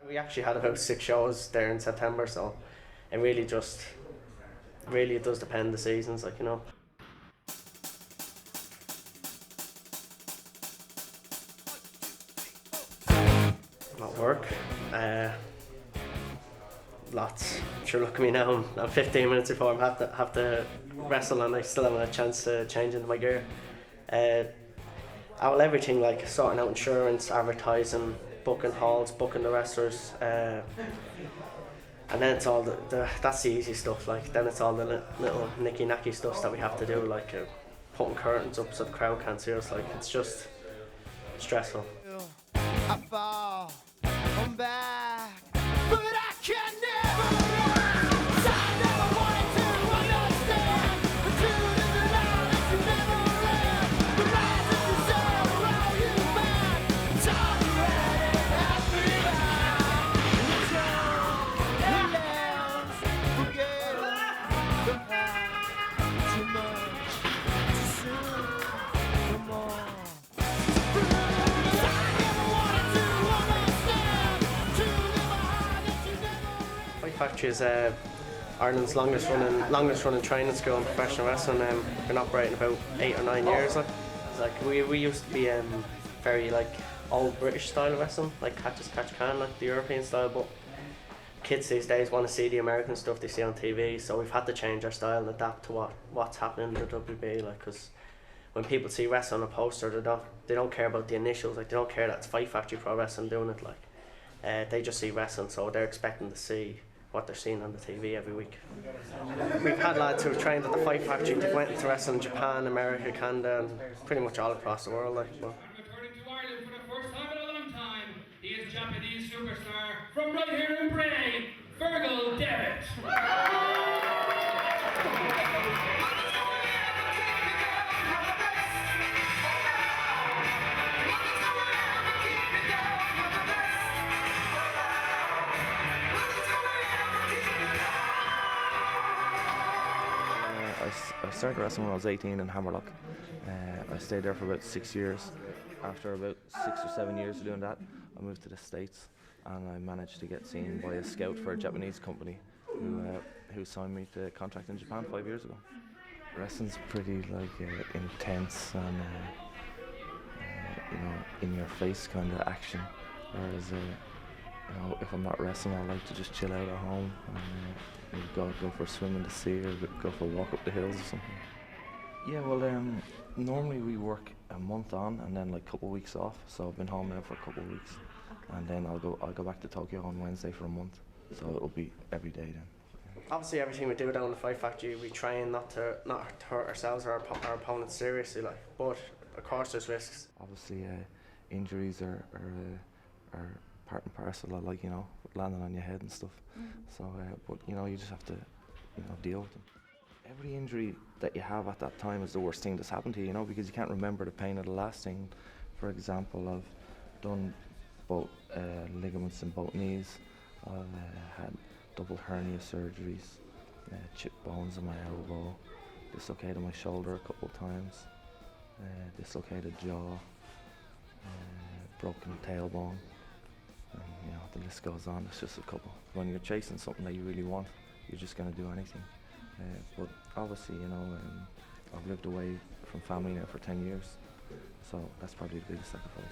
We actually had about 6 shows there in September, so it really does depend the seasons, like, you know. At work, uh, lots. Sure, look at me now. I'm 15 minutes before I have to wrestle, and I still haven't had a chance to change into my gear. Uh, everything like sorting out insurance, advertising, booking halls, booking the wrestlers, and then it's all that's the easy stuff. Like then it's all the little nicky nacky stuff that we have to do, like putting curtains up so the crowd can't see us. Like it's just stressful. I fall, come back, but I can never rise. I never wanted to understand the truth is the lie that you never read. The lies that you say are all you find. It's all you had and has behind. It's your lambs, forget the past. Too much, too soon, no more. Fight Factory is Ireland's longest running training school in professional wrestling. Been operating about 8 or 9 years. Like we used to be very like old British style of wrestling, like catch as catch can, like the European style. But kids these days want to see the American stuff they see on TV, so we've had to change our style and adapt to what's happening in the WB. Like, because when people see wrestling on a poster, they don't care about the initials. Like they don't care that it's Fight Factory Pro Wrestling doing it. Like they just see wrestling, so they're expecting to see what they're seeing on the TV every week. We've had lads who have trained at the Fight Factory. They went into wrestling in Japan, America, Canada, and pretty much all across the world. Like, but. Returning to Ireland for the first time in a long time, he is Japanese superstar from right here in Bray, Fergal Devitt. I started wrestling when I was 18 in Hammerlock. I stayed there for about 6 years. After about 6 or 7 years of doing that, I moved to the States and I managed to get seen by a scout for a Japanese company who signed me to a contract in Japan 5 years ago. Wrestling's pretty intense and in your face kind of action, whereas if I'm not wrestling, I like to just chill out at home and go for a swim in the sea or go for a walk up the hills or something. Yeah, well, normally we work a month on and then like a couple of weeks off. So I've been home now for a couple of weeks, and then I'll go back to Tokyo on Wednesday for a month. So it'll be every day then. Obviously, everything we do down in the Fight Factory, we try not to hurt ourselves or our opponents seriously. Like, but of course, there's risks. Obviously, injuries are part and parcel of landing on your head and stuff. So, but you just have to deal with them. Every injury that you have at that time is the worst thing that's happened to you, because you can't remember the pain of the last thing. For example, I've done both ligaments in both knees. I've had double hernia surgeries, chipped bones in my elbow, dislocated my shoulder a couple of times, dislocated jaw, broken tailbone, and the list goes on. It's just a couple. When you're chasing something that you really want, you're just going to do anything. But obviously, I've lived away from family now for 10 years, so that's probably the biggest sacrifice.